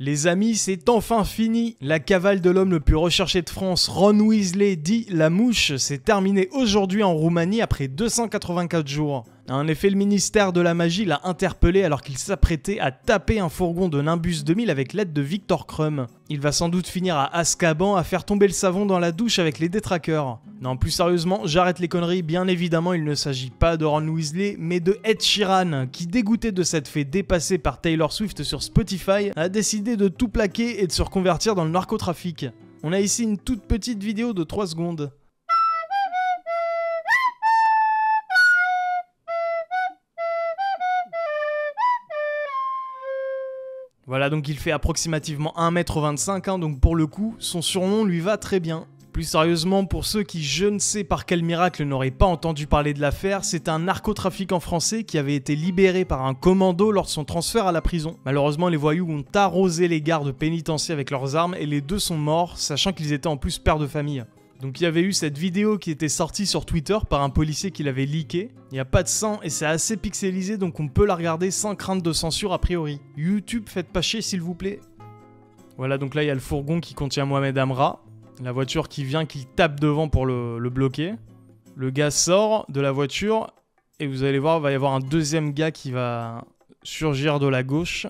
Les amis, c'est enfin fini. La cavale de l'homme le plus recherché de France, Ron Weasley, dit La Mouche, s'est terminée aujourd'hui en Roumanie après 284 jours. En effet, le ministère de la Magie l'a interpellé alors qu'il s'apprêtait à taper un fourgon de Nimbus 2000 avec l'aide de Victor Krum. Il va sans doute finir à Azkaban à faire tomber le savon dans la douche avec les détraqueurs. Non, plus sérieusement, j'arrête les conneries. Bien évidemment, il ne s'agit pas de Ron Weasley, mais de Ed Sheeran, qui, dégoûté de s'être fait dépasser par Taylor Swift sur Spotify, a décidé de tout plaquer et de se reconvertir dans le narcotrafic. On a ici une toute petite vidéo de 3 secondes. Voilà, donc il fait approximativement 1m25, hein, donc pour le coup, son surnom lui va très bien. Plus sérieusement, pour ceux qui, je ne sais par quel miracle, n'auraient pas entendu parler de l'affaire, c'est un narcotrafiquant français qui avait été libéré par un commando lors de son transfert à la prison. Malheureusement, les voyous ont arrosé les gardes pénitentiaires avec leurs armes et les deux sont morts, sachant qu'ils étaient en plus pères de famille. Donc il y avait eu cette vidéo qui était sortie sur Twitter par un policier qui l'avait leaké. Il n'y a pas de sang et c'est assez pixelisé donc on peut la regarder sans crainte de censure a priori. YouTube, faites pas chier s'il vous plaît. Voilà, donc là il y a le fourgon qui contient Mohamed Amra. La voiture qui vient, qui tape devant pour le bloquer. Le gars sort de la voiture et vous allez voir, il va y avoir un deuxième gars qui va surgir de la gauche.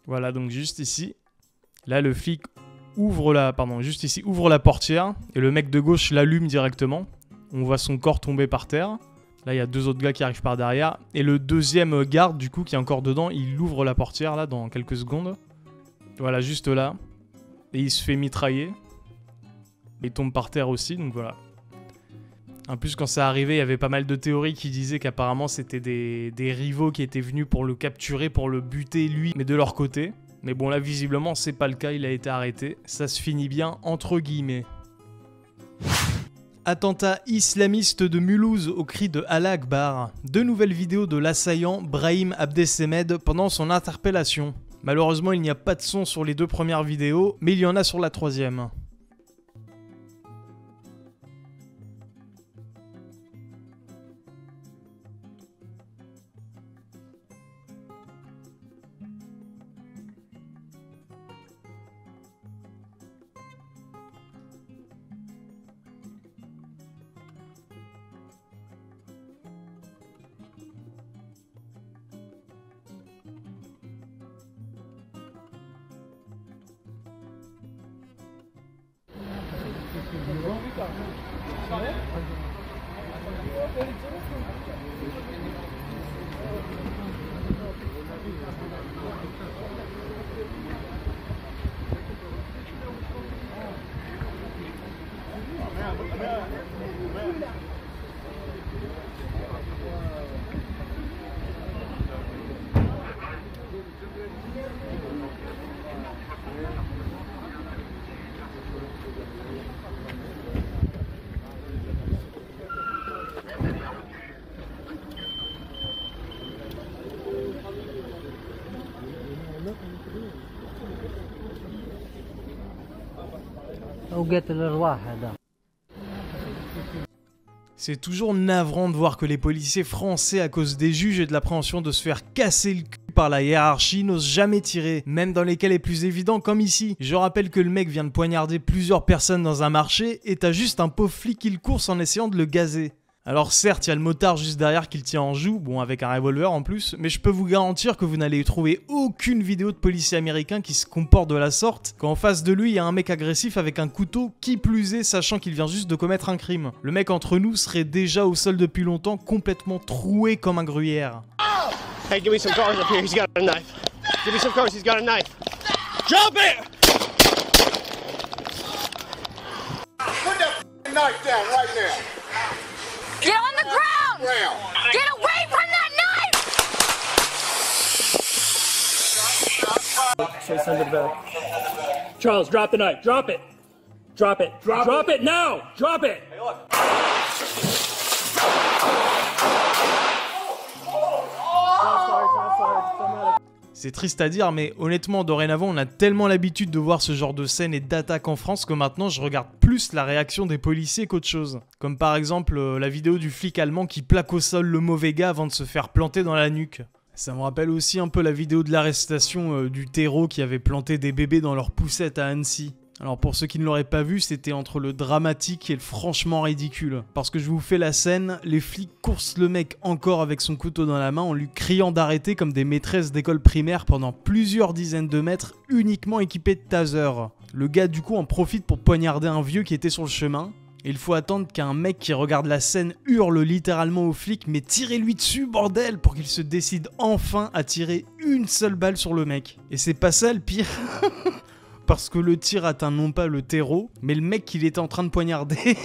Voilà, donc juste ici. Là le flic ouvre la portière et le mec de gauche l'allume directement. On voit son corps tomber par terre. Là, il y a deux autres gars qui arrivent par derrière. Et le deuxième garde, du coup, qui est encore dedans, il ouvre la portière, là, dans quelques secondes. Voilà, juste là. Et il se fait mitrailler. Il tombe par terre aussi, donc voilà. En plus, quand ça arrivait, il y avait pas mal de théories qui disaient qu'apparemment, c'était des rivaux qui étaient venus pour le capturer, pour le buter, lui, mais de leur côté. Mais bon, là, visiblement, c'est pas le cas, il a été arrêté. Ça se finit bien, entre guillemets. Attentat islamiste de Mulhouse au cri de Allah Akbar. 2 nouvelles vidéos de l'assaillant Brahim Abdesemed pendant son interpellation. Malheureusement, il n'y a pas de son sur les 2 premières vidéos, mais il y en a sur la 3e. C'est toujours navrant de voir que les policiers français, à cause des juges et de l'appréhension de se faire casser le cul par la hiérarchie, n'osent jamais tirer, même dans les cas les plus évidents comme ici. Je rappelle que le mec vient de poignarder plusieurs personnes dans un marché et t'as juste un pauvre flic qui le course en essayant de le gazer. Alors certes, il y a le motard juste derrière qui le tient en joue, bon avec un revolver en plus, mais je peux vous garantir que vous n'allez trouver aucune vidéo de policier américain qui se comporte de la sorte quand en face de lui il y a un mec agressif avec un couteau, qui plus est sachant qu'il vient juste de commettre un crime. Le mec entre nous serait déjà au sol depuis longtemps, complètement troué comme un gruyère. Hey, give me some cars up here, he's got a knife. Give me some cars, he's got a knife. Drop it! Put that knife down right now. Get on the ground! Get away from that knife! Should I send it back? Charles, drop the knife. Drop it. Drop it. Drop it now. Drop it. Hey, look. C'est triste à dire, mais honnêtement, dorénavant, on a tellement l'habitude de voir ce genre de scène et d'attaque en France que maintenant, je regarde plus la réaction des policiers qu'autre chose. Comme par exemple la vidéo du flic allemand qui plaque au sol le mauvais gars avant de se faire planter dans la nuque. Ça me rappelle aussi un peu la vidéo de l'arrestation du terreau qui avait planté des bébés dans leur poussette à Annecy. Alors pour ceux qui ne l'auraient pas vu, c'était entre le dramatique et le franchement ridicule. Parce que je vous fais la scène, les flics coursent le mec encore avec son couteau dans la main en lui criant d'arrêter comme des maîtresses d'école primaire pendant plusieurs dizaines de mètres uniquement équipés de taser. Le gars du coup en profite pour poignarder un vieux qui était sur le chemin. Et il faut attendre qu'un mec qui regarde la scène hurle littéralement aux flics « Mais tirez-lui dessus, bordel !» pour qu'il se décide enfin à tirer une seule balle sur le mec. Et c'est pas ça le pire parce que le tir atteint non pas le terreau, mais le mec qu'il était en train de poignarder.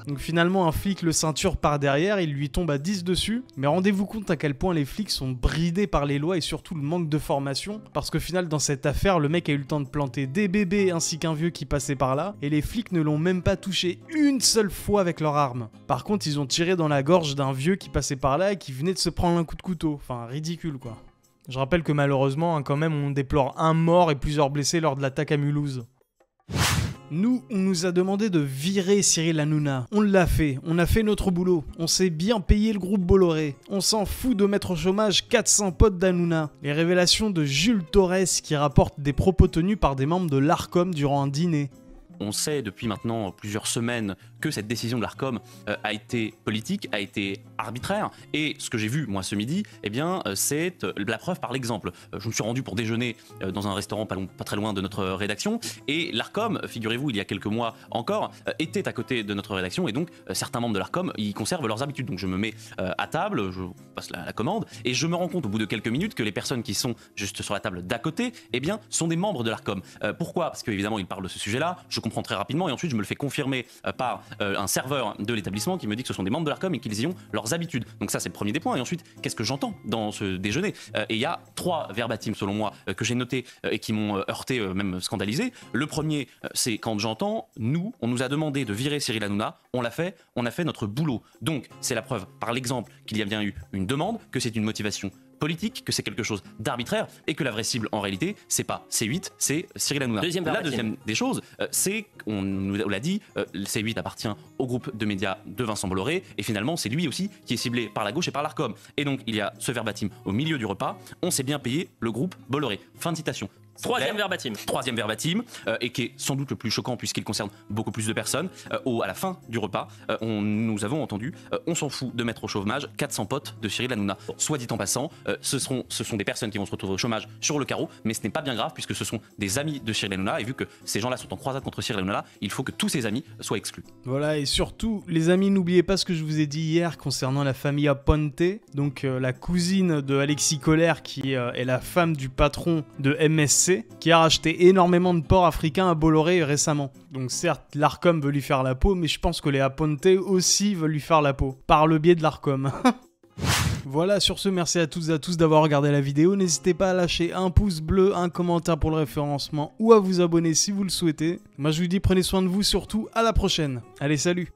Donc finalement un flic le ceinture par derrière, il lui tombe à 10 dessus. Mais rendez-vous compte à quel point les flics sont bridés par les lois et surtout le manque de formation. Parce qu'au final dans cette affaire, le mec a eu le temps de planter des bébés ainsi qu'un vieux qui passait par là. Et les flics ne l'ont même pas touché une seule fois avec leur arme. Par contre ils ont tiré dans la gorge d'un vieux qui passait par là et qui venait de se prendre un coup de couteau. Enfin ridicule quoi. Je rappelle que malheureusement, quand même, on déplore un mort et plusieurs blessés lors de l'attaque à Mulhouse. Nous, on nous a demandé de virer Cyril Hanouna. On l'a fait, on a fait notre boulot. On s'est bien payé le groupe Bolloré. On s'en fout de mettre au chômage 400 potes d'Hanouna. Les révélations de Jules Torres qui rapporte des propos tenus par des membres de l'Arcom durant un dîner. On sait depuis maintenant plusieurs semaines que cette décision de l'Arcom a été politique, a été arbitraire. Et ce que j'ai vu, moi, ce midi, eh bien, c'est la preuve par l'exemple. Je me suis rendu pour déjeuner dans un restaurant pas très loin de notre rédaction. Et l'Arcom, figurez-vous, il y a quelques mois encore, était à côté de notre rédaction. Et donc, certains membres de l'Arcom, ils conservent leurs habitudes. Donc, je me mets à table, je passe la commande. Et je me rends compte au bout de quelques minutes que les personnes qui sont juste sur la table d'à côté, eh bien, sont des membres de l'Arcom. Pourquoi ? Parce qu'évidemment, ils parlent de ce sujet-là. Je comprends très rapidement. Et ensuite, je me le fais confirmer par un serveur de l'établissement qui me dit que ce sont des membres de l'Arcom et qu'ils y ont leurs habitudes. Donc ça, c'est le premier des points. Et ensuite, qu'est-ce que j'entends dans ce déjeuner ? Et il y a 3 verbatim, selon moi, que j'ai notés et qui m'ont heurté, même scandalisé. Le premier, c'est quand j'entends « Nous, on nous a demandé de virer Cyril Hanouna, on l'a fait, on a fait notre boulot. » Donc, c'est la preuve, par l'exemple, qu'il y a bien eu une demande, que c'est une motivation politique, que c'est quelque chose d'arbitraire et que la vraie cible en réalité c'est pas C8, c'est Cyril Hanouna. La deuxième des choses, c'est, on nous l'a dit, C8 appartient au groupe de médias de Vincent Bolloré et finalement c'est lui aussi qui est ciblé par la gauche et par l'Arcom. Et donc il y a ce verbatim au milieu du repas, on s'est bien payé le groupe Bolloré. Fin de citation. Troisième verbatim, et qui est sans doute le plus choquant puisqu'il concerne beaucoup plus de personnes. À la fin du repas, nous avons entendu on s'en fout de mettre au chômage 400 potes de Cyril Hanouna. Soit dit en passant, ce sont des personnes qui vont se retrouver au chômage sur le carreau, mais ce n'est pas bien grave puisque ce sont des amis de Cyril Hanouna et vu que ces gens-là sont en croisade contre Cyril Hanouna, il faut que tous ces amis soient exclus. Voilà, et surtout, les amis, n'oubliez pas ce que je vous ai dit hier concernant la famille Aponte, donc la cousine de Alexis Kohler qui est la femme du patron de MSC, qui a racheté énormément de porcs africains à Bolloré récemment. Donc certes, l'Arcom veut lui faire la peau, mais je pense que les Aponte aussi veulent lui faire la peau, par le biais de l'Arcom. Voilà, sur ce, merci à toutes et à tous d'avoir regardé la vidéo. N'hésitez pas à lâcher un pouce bleu, un commentaire pour le référencement ou à vous abonner si vous le souhaitez. Moi je vous dis prenez soin de vous, surtout à la prochaine. Allez, salut!